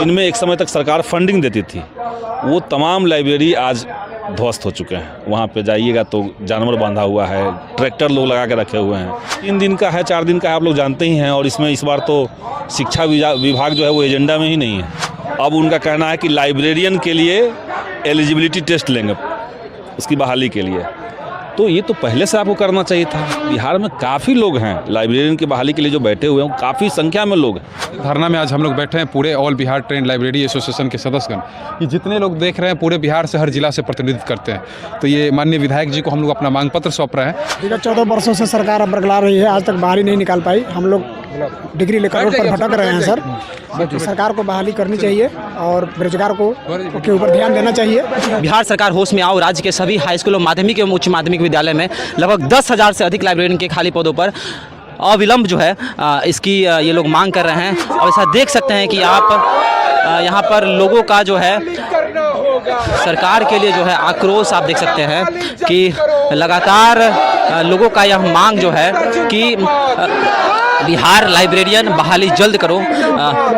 जिनमें एक समय तक सरकार फंडिंग देती थी, वो तमाम लाइब्रेरी आज ध्वस्त हो चुके हैं। वहाँ पे जाइएगा तो जानवर बांधा हुआ है, ट्रैक्टर लोग लगा के रखे हुए हैं। 3 दिन का है, 4 दिन का है, आप लोग जानते ही हैं। और इसमें इस बार तो शिक्षा विभाग जो है वो एजेंडा में ही नहीं है। अब उनका कहना है कि लाइब्रेरियन के लिए एलिजिबिलिटी टेस्ट लेंगे उसकी बहाली के लिए। तो ये तो पहले से आपको करना चाहिए था। बिहार में काफ़ी लोग हैं लाइब्रेरियन की बहाली के लिए जो बैठे हुए हैं, काफ़ी संख्या में लोग हैं। धरना में आज हम लोग बैठे हैं पूरे all Bihar trend library association के सदस्यगण। ये जितने लोग देख रहे हैं पूरे बिहार से हर जिला से प्रतिनिधित्व करते हैं। तो ये माननीय विधायक जी को हम लोग अपना मांग पत्र सौंप रहे हैं। विगत 14 वर्षों से सरकार बरकरार रही है, आज तक बहाली नहीं निकाल पाई। हम लोग डिग्री लेकर रोड पर भटक रहे हैं सर। सरकार को बहाली करनी चाहिए और बेरोजगार को के ऊपर ध्यान देना चाहिए। बिहार सरकार होश में आओ। राज्य के सभी हाई स्कूल और माध्यमिक एवं उच्च माध्यमिक विद्यालय में लगभग 10,000 से अधिक लाइब्रेरियन के खाली पदों पर अविलंब जो है इसकी ये लोग मांग कर रहे हैं। और ऐसा देख सकते हैं कि आप यहाँ पर लोगों का जो है सरकार के लिए जो है आक्रोश आप देख सकते हैं कि लगातार लोगों का यह मांग जो है कि बिहार लाइब्रेरियन बहाली जल्द करो।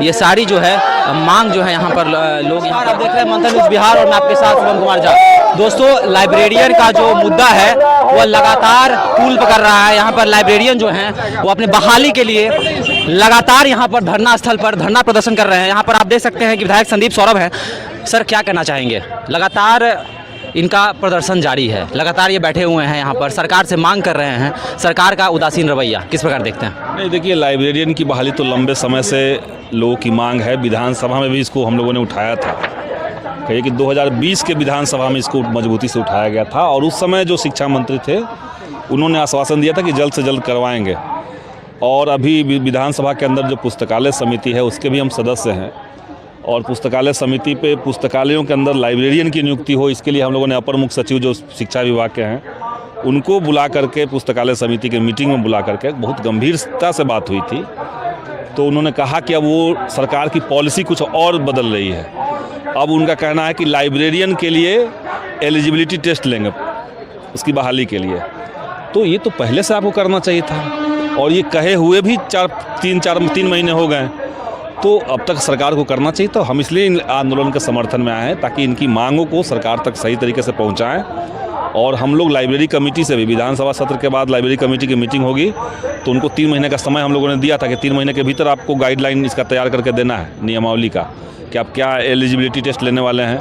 ये सारी जो है मांग जो है यहाँ पर लोग यहाँ आप देख रहे हैं मंथन न्यूज़ बिहार और मैं आपके साथ शुभम कुमार झा। दोस्तों, लाइब्रेरियन का जो मुद्दा है वो लगातार तूल पकड़ रहा है। यहाँ पर लाइब्रेरियन जो हैं वो अपने बहाली के लिए लगातार यहाँ पर धरना स्थल पर धरना प्रदर्शन कर रहे हैं। यहाँ पर आप देख सकते हैं कि विधायक संदीप सौरभ हैं। सर, क्या कहना चाहेंगे? लगातार इनका प्रदर्शन जारी है, लगातार ये बैठे हुए हैं यहाँ पर, सरकार से मांग कर रहे हैं। सरकार का उदासीन रवैया किस प्रकार देखते हैं? नहीं, देखिए, लाइब्रेरियन की बहाली तो लंबे समय से लोगों की मांग है। विधानसभा में भी इसको हम लोगों ने उठाया था। कहिए कि 2020 के विधानसभा में इसको मजबूती से उठाया गया था। और उस समय जो शिक्षा मंत्री थे उन्होंने आश्वासन दिया था कि जल्द से जल्द करवाएंगे। और अभी विधानसभा के अंदर जो पुस्तकालय समिति है उसके भी हम सदस्य हैं। और पुस्तकालय समिति पे पुस्तकालयों के अंदर लाइब्रेरियन की नियुक्ति हो, इसके लिए हम लोगों ने अपर मुख्य सचिव जो शिक्षा विभाग के हैं उनको बुला करके पुस्तकालय समिति के मीटिंग में बुला करके बहुत गंभीरता से बात हुई थी। तो उन्होंने कहा कि अब वो सरकार की पॉलिसी कुछ और बदल रही है। अब उनका कहना है कि लाइब्रेरियन के लिए एलिजिबिलिटी टेस्ट लेंगे उसकी बहाली के लिए। तो ये तो पहले से आपको करना चाहिए था। और ये कहे हुए भी 3 महीने हो गए। तो अब तक सरकार को करना चाहिए। तो हम इसलिए इन आंदोलन के समर्थन में आए हैं ताकि इनकी मांगों को सरकार तक सही तरीके से पहुंचाएं। और हम लोग लाइब्रेरी कमेटी से भी विधानसभा सत्र के बाद लाइब्रेरी कमेटी की मीटिंग होगी तो उनको 3 महीने का समय हम लोगों ने दिया था कि 3 महीने के भीतर आपको गाइडलाइन इसका तैयार करके देना है, नियमावली का, कि आप क्या एलिजिबिलिटी टेस्ट लेने वाले हैं।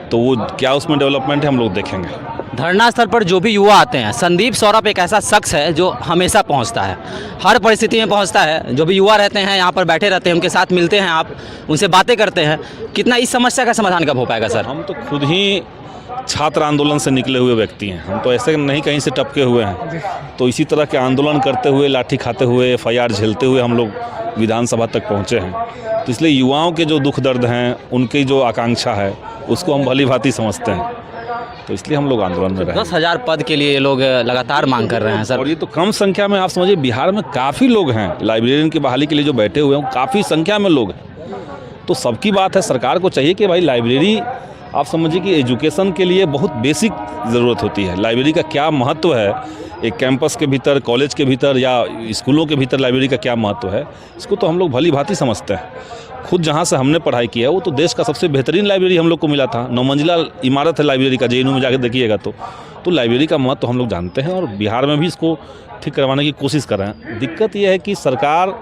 तो वो क्या उसमें डेवलपमेंट है हम लोग देखेंगे। धरना स्थल पर जो भी युवा आते हैं, संदीप सौरभ एक ऐसा शख्स है जो हमेशा पहुंचता है, हर परिस्थिति में पहुंचता है। जो भी युवा रहते हैं यहाँ पर बैठे रहते हैं, उनके साथ मिलते हैं, आप उनसे बातें करते हैं। कितना इस समस्या का समाधान कब हो पाएगा सर? हम तो खुद ही छात्र आंदोलन से निकले हुए व्यक्ति हैं। हम तो ऐसे नहीं कहीं से टपके हुए हैं। तो इसी तरह के आंदोलन करते हुए, लाठी खाते हुए, FIR झेलते हुए हम लोग विधानसभा तक पहुँचे हैं। तो इसलिए युवाओं के जो दुख दर्द हैं, उनकी जो आकांक्षा है उसको हम भली भांति समझते हैं। तो इसलिए हम लोग आंदोलन में रहे। 10,000 पद के लिए लोग लगातार मांग कर रहे हैं सर। और ये तो कम संख्या में, आप समझिए बिहार में काफ़ी लोग हैं लाइब्रेरियन की बहाली के लिए जो बैठे हुए हैं, काफ़ी संख्या में लोग हैं। तो सबकी बात है, सरकार को चाहिए कि भाई लाइब्रेरी, आप समझिए कि एजुकेशन के लिए बहुत बेसिक ज़रूरत होती है। लाइब्रेरी का क्या महत्व है एक कैंपस के भीतर, कॉलेज के भीतर या स्कूलों के भीतर, लाइब्रेरी का क्या महत्व है, इसको तो हम लोग भली भांति समझते हैं। खुद जहाँ से हमने पढ़ाई की है वो तो देश का सबसे बेहतरीन लाइब्रेरी हम लोग को मिला था। 9 मंजिला इमारत है लाइब्रेरी का, JNU में जाकर देखिएगा तो लाइब्रेरी का महत्व हम लोग जानते हैं। और बिहार में भी इसको ठीक करवाने की कोशिश कर रहे हैं। दिक्कत यह है कि सरकार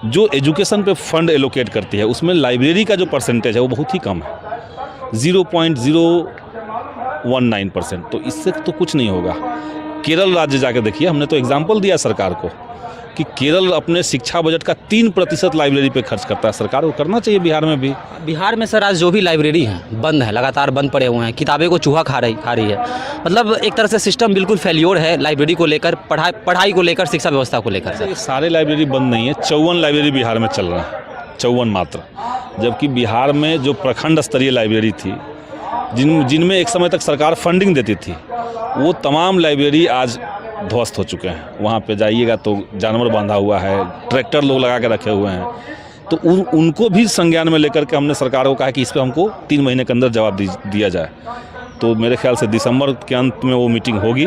जो एजुकेशन पे फंड एलोकेट करती है उसमें लाइब्रेरी का जो परसेंटेज है वो बहुत ही कम है, 0.019%। तो इससे तो कुछ नहीं होगा। केरल राज्य जाकर देखिए, हमने तो एग्जाम्पल दिया सरकार को कि केरल अपने शिक्षा बजट का 3% लाइब्रेरी पे खर्च करता है। सरकार को करना चाहिए बिहार में भी। बिहार में सर आज जो भी लाइब्रेरी हैं बंद है, लगातार बंद पड़े हुए हैं, किताबें को चूहा खा रही है। मतलब एक तरह से सिस्टम बिल्कुल फेल्योर है लाइब्रेरी को लेकर, पढ़ाई को लेकर, शिक्षा व्यवस्था को लेकर। ये सारे लाइब्रेरी बंद नहीं है, 54 लाइब्रेरी बिहार में चल रहा है, 54 मात्र। जबकि बिहार में जो प्रखंड स्तरीय लाइब्रेरी थी, जिनमें एक समय तक सरकार फंडिंग देती थी, वो तमाम लाइब्रेरी आज ध्वस्त हो चुके हैं। वहाँ पे जाइएगा तो जानवर बांधा हुआ है, ट्रैक्टर लोग लगा के रखे हुए हैं। तो उनको भी संज्ञान में लेकर के हमने सरकार को कहा कि इस पर हमको 3 महीने के अंदर जवाब दिया जाए। तो मेरे ख्याल से दिसंबर के अंत में वो मीटिंग होगी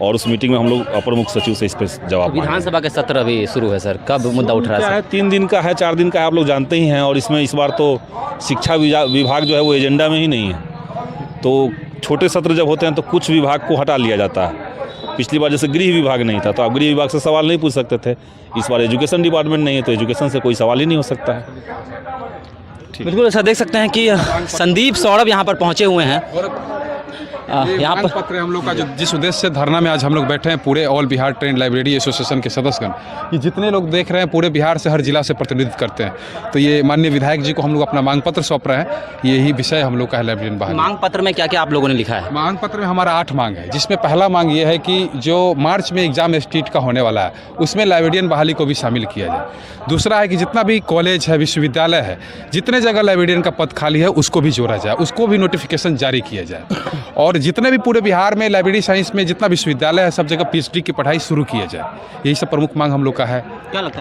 और उस मीटिंग में हम लोग अपर मुख्य सचिव से इस पर जवाब मांगे। विधानसभा के सत्र अभी शुरू है सर, कब मुद्दा उठ रहा क्या है है, 3 दिन का है, 4 दिन का है, आप लोग जानते ही हैं। और इसमें इस बार तो शिक्षा विभाग जो है वो एजेंडा में ही नहीं है। तो छोटे सत्र जब होते हैं तो कुछ विभाग को हटा लिया जाता है। पिछली बार जैसे गृह विभाग नहीं था तो आप गृह विभाग से सवाल नहीं पूछ सकते थे। इस बार एजुकेशन डिपार्टमेंट नहीं है तो एजुकेशन से कोई सवाल ही नहीं हो सकता है। बिल्कुल ऐसा देख सकते हैं कि संदीप सौरभ यहाँ पर पहुँचे हुए हैं। यहाँ मांग पर पत्र है हम लोग का, जो जिस उद्देश्य से धरना में आज हम लोग बैठे हैं, पूरे all Bihar trend library association के सदस्यगण, ये जितने लोग देख रहे हैं पूरे बिहार से हर जिला से प्रतिनिधित्व करते हैं। तो ये माननीय विधायक जी को हम लोग अपना मांग पत्र सौंप रहे हैं। यही विषय हम लोग का है लाइब्रेरियन बहाली। मांग पत्र में क्या क्या आप लोगों ने लिखा है? मांग पत्र में हमारा 8 मांग है, जिसमें पहला मांग ये है कि जो मार्च में एग्जाम स्ट्रीट का होने वाला है उसमें लाइब्रेरियन बहाली को भी शामिल किया जाए। दूसरा है कि जितना भी कॉलेज है, विश्वविद्यालय है, जितने जगह लाइब्रेरियन का पद खाली है उसको भी जोड़ा जाए, उसको भी नोटिफिकेशन जारी किया जाए। और जितने भी पूरे बिहार में लाइब्रेरी साइंस में जितना विश्वविद्यालय है सब जगह पीएचडी की पढ़ाई शुरू किया जाए। यही सब प्रमुख मांग हम लोग का है। क्या लगता है?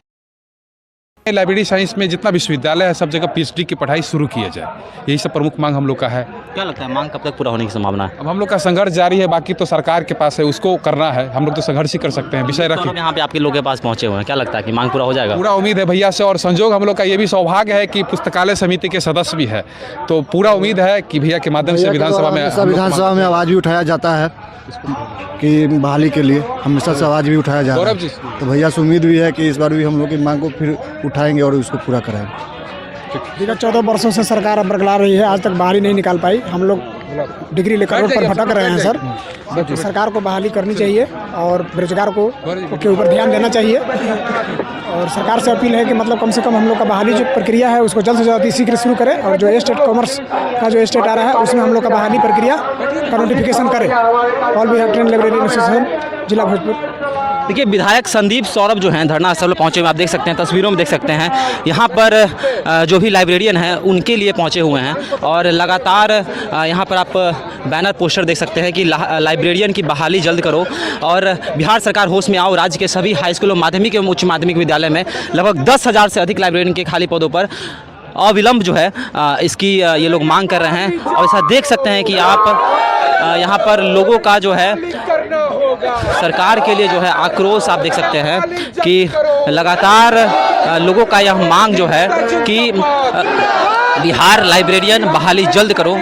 लाइब्रेरी साइंस में जितना विश्वविद्यालय है सब जगह पीएचडी की पढ़ाई शुरू किया जाए। यही सब प्रमुख मांग हम लोग का है। क्या लगता है मांग कब तक पूरा होने की संभावना है? अब हम लोग का संघर्ष जारी है, बाकी तो सरकार के पास है, उसको करना है। हम लोग तो संघर्ष ही कर सकते हैं। विषय रखिए। यहाँ पे आपके लोगों के पास पहुँचे हुए हैं, क्या लगता है कि मांग पूरा हो जाएगा? पूरा उम्मीद है भैया से। और संजोग हम लोग का ये भी सौभाग्य है कि पुस्तकालय समिति के सदस्य भी है, तो पूरा उम्मीद है कि भैया के माध्यम से विधानसभा में आवाज़ भी उठाया जाता है कि बहाली के लिए हमेशा से आवाज़ भी उठाया जा रहा है। तो भैया से उम्मीद भी है कि इस बार भी हम लोग की मांग को फिर उठाएंगे और उसको पूरा कराएंगे। विगत 14 वर्षों से सरकार बरकरार रही है, आज तक बहाली नहीं निकाल पाई। हम लोग डिग्री लेकर रोड पर भटक रहे हैं सर। सरकार को बहाली करनी चाहिए और बेरोजगार को के ऊपर ध्यान देना चाहिए। और सरकार से अपील है कि मतलब कम से कम हम लोग का बहाली जो प्रक्रिया है उसको जल्द से जल्द शीघ्र शुरू करें। और जो स्टेट कॉमर्स का जो स्टेट आ रहा है उसमें हम लोग का बहाली प्रक्रिया का नोटिफिकेशन करें। All Bihar trend library association जिला भोजपुर। देखिए विधायक संदीप सौरभ जो हैं धरना स्थल पर पहुँचे हुए, आप देख सकते हैं, तस्वीरों में देख सकते हैं। यहाँ पर जो भी लाइब्रेरियन हैं उनके लिए पहुँचे हुए हैं और लगातार यहाँ पर आप बैनर पोस्टर देख सकते हैं कि लाइब्रेरियन की बहाली जल्द करो और बिहार सरकार होश में आओ। राज्य के सभी हाई स्कूल और माध्यमिक एवं उच्च माध्यमिक विद्यालय में लगभग 10,000 से अधिक लाइब्रेरियन के खाली पदों पर अविलंब जो है इसकी ये लोग मांग कर रहे हैं। और ऐसा देख सकते हैं कि आप यहाँ पर लोगों का जो है सरकार के लिए जो है आक्रोश आप देख सकते हैं कि लगातार लोगों का यह मांग जो है कि बिहार लाइब्रेरियन बहाली जल्द करो।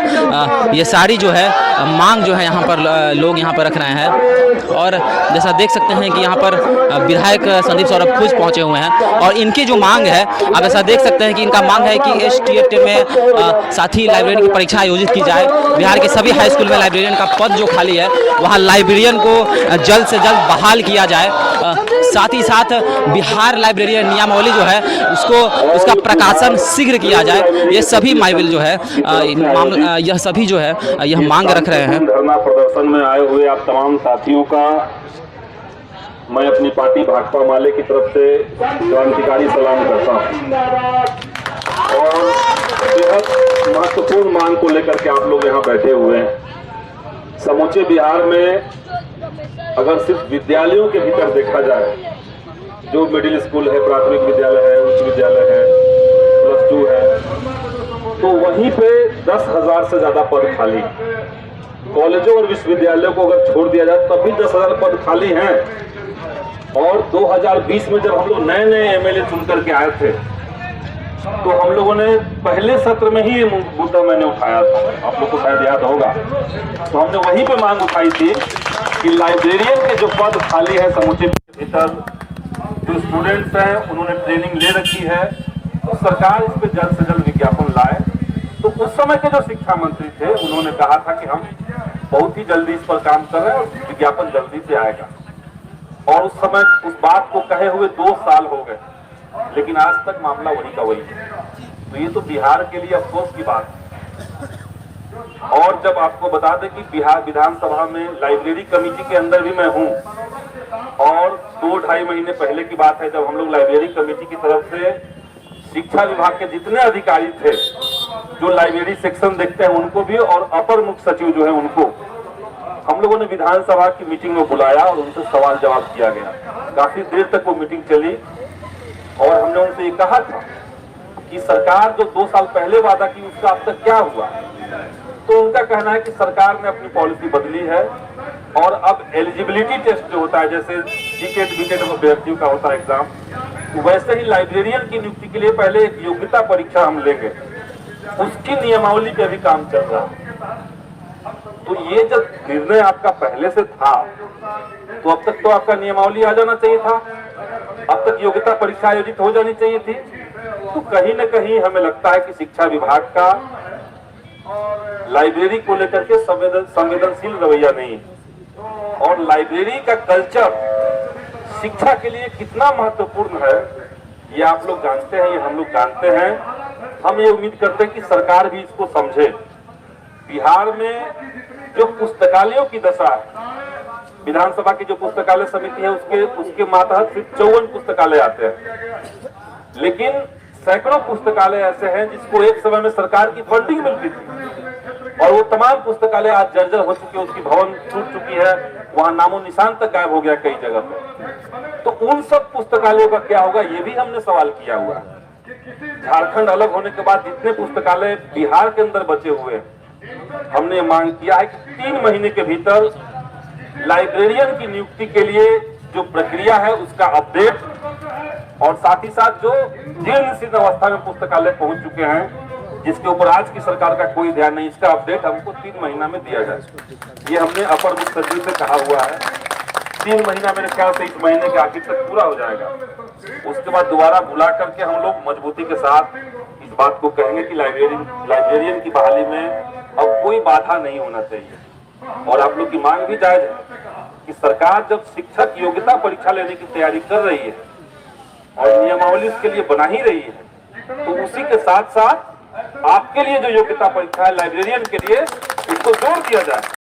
ये सारी जो है मांग जो है यहाँ पर लोग यहाँ पर रख रहे हैं। और जैसा देख सकते हैं कि यहाँ पर विधायक संदीप सौरभ खुद पहुँचे हुए हैं और इनकी जो मांग है आप ऐसा देख सकते हैं कि इनका मांग है कि एसटीएट में साथ ही लाइब्रेरियन की परीक्षा आयोजित की जाए। बिहार के सभी हाई स्कूल में लाइब्रेरियन का पद जो खाली है वहाँ लाइब्रेरियन को जल्द से जल्द बहाल किया जाए। साथ ही साथ बिहार लाइब्रेरियन नियमावली जो है उसका प्रकाशन शीघ्र किया जाए। ये सभी माइबिल जो है यह सभी जो है यह मांग रख रहे हैं। धरना प्रदर्शन में आए हुए आप तमाम साथियों का मैं अपनी पार्टी भाकपा माले की तरफ से क्रांतिकारी सलाम करता हूं। और बेहद महत्वपूर्ण मांग को लेकर के आप लोग यहाँ बैठे हुए हैं। समूचे बिहार में अगर सिर्फ विद्यालयों के भीतर देखा जाए, जो मिडिल स्कूल है, प्राथमिक विद्यालय है, उच्च विद्यालय है, +2 है, तो वहीं पे 10,000 से ज्यादा पद खाली। कॉलेजों और विश्वविद्यालयों को अगर छोड़ दिया जाए तब भी 10,000 पद खाली हैं। और 2020 में जब हम लोग नए नए एमएलए चुन करके आए थे तो हम लोगों ने पहले सत्र में ही ये मुद्दा मैंने उठाया था, आप लोग को शायद याद होगा। तो हमने वहीं पे मांग उठाई थी कि लाइब्रेरियन के जो पद खाली है समूचे भीतर, जो स्टूडेंट्स हैं उन्होंने ट्रेनिंग ले रखी है, तो सरकार इस पे जल्द से जल्द विज्ञापन लाए। तो उस समय के जो शिक्षा मंत्री थे उन्होंने कहा था कि हम बहुत ही जल्दी इस पर काम कर रहे हैं और विज्ञापन जल्दी से आएगा। और उस समय उस बात को कहे हुए 2 साल हो गए, लेकिन आज तक मामला वही का वही है। तो ये तो बिहार के लिए अफसोस की बात है। और जब आपको बता दें कि बिहार विधानसभा में लाइब्रेरी कमेटी के अंदर भी मैं हूं, और 2-2.5 महीने पहले की बात है जब हम लोग लाइब्रेरी कमेटी की तरफ से शिक्षा विभाग के जितने अधिकारी थे जो लाइब्रेरी सेक्शन देखते हैं उनको भी, और अपर मुख्य सचिव जो है उनको, हम लोगों ने विधानसभा की मीटिंग में बुलाया और उनसे सवाल जवाब किया गया। काफी देर तक वो मीटिंग चली और हमने उनसे ये कहा था कि सरकार जो 2 साल पहले वादा की उसका अब तक क्या हुआ। तो उनका कहना है कि सरकार ने अपनी पॉलिसी बदली है और अब एलिजिबिलिटी टेस्ट जो होता है, जैसे जीकेट बीटेट अभ्यर्थियों का होता है एग्जाम, वैसे ही लाइब्रेरियन की नियुक्ति के लिए पहले एक योग्यता परीक्षा हम लेंगे, उसकी नियमावली पे भी काम चल रहा है। तो ये जब निर्णय आपका पहले से था तो अब तक तो आपका नियमावली आ जाना चाहिए था, अब तक योग्यता परीक्षा आयोजित हो जानी चाहिए थी। तो कहीं न कहीं हमें लगता है कि शिक्षा विभाग का लाइब्रेरी को लेकर के संवेदनशील रवैया नहीं है, और लाइब्रेरी का कल्चर शिक्षा के लिए कितना महत्वपूर्ण है ये आप लोग जानते हैं, ये हम लोग जानते हैं। हम ये उम्मीद करते हैं कि सरकार भी इसको समझे। बिहार में जो पुस्तकालयों की दशा है, विधानसभा की जो पुस्तकालय समिति है उसके मातहत सिर्फ 54 पुस्तकालय आते हैं, लेकिन सैकड़ों पुस्तकालय ऐसे हैं जिसको एक समय में सरकार की फंडिंग मिलती थी और वो तमाम पुस्तकालय आज जर्जर हो चुके, उसकी भवन टूट चुकी है, वहां नामो निशान तक गायब हो गया कई जगह पे। तो उन सब पुस्तकालयों का क्या होगा ये भी हमने सवाल किया हुआ है। झारखंड अलग होने के बाद जितने पुस्तकालय बिहार के अंदर बचे हुए हैं, हमने मांग किया है कि 3 महीने के भीतर लाइब्रेरियन की नियुक्ति के लिए जो प्रक्रिया है उसका अपडेट, और साथ ही साथ जो जीर्ण शीर्ण अवस्था में पुस्तकालय पहुंच चुके हैं जिसके ऊपर आज की सरकार का कोई ध्यान नहीं, इसका अपडेट हमको 3 महीना में दिया जाए। ये हमने अपर मुख्य सचिव से कहा हुआ है। 3 महीना मेरे ख्याल से इस महीने के आखिर तक पूरा हो जाएगा। उसके बाद दोबारा बुला करके हम लोग मजबूती के साथ इस बात को कहेंगे कि लाइब्रेरियन की बहाली में अब कोई बाधा नहीं होना चाहिए। और आप लोग की मांग भी जायज है कि सरकार जब शिक्षक योग्यता परीक्षा लेने की तैयारी कर रही है और नियमावली इसके लिए बना ही रही है, तो उसी के साथ साथ आपके लिए जो योग्यता परीक्षा है लाइब्रेरियन के लिए, इसको जोड़ दिया जाए।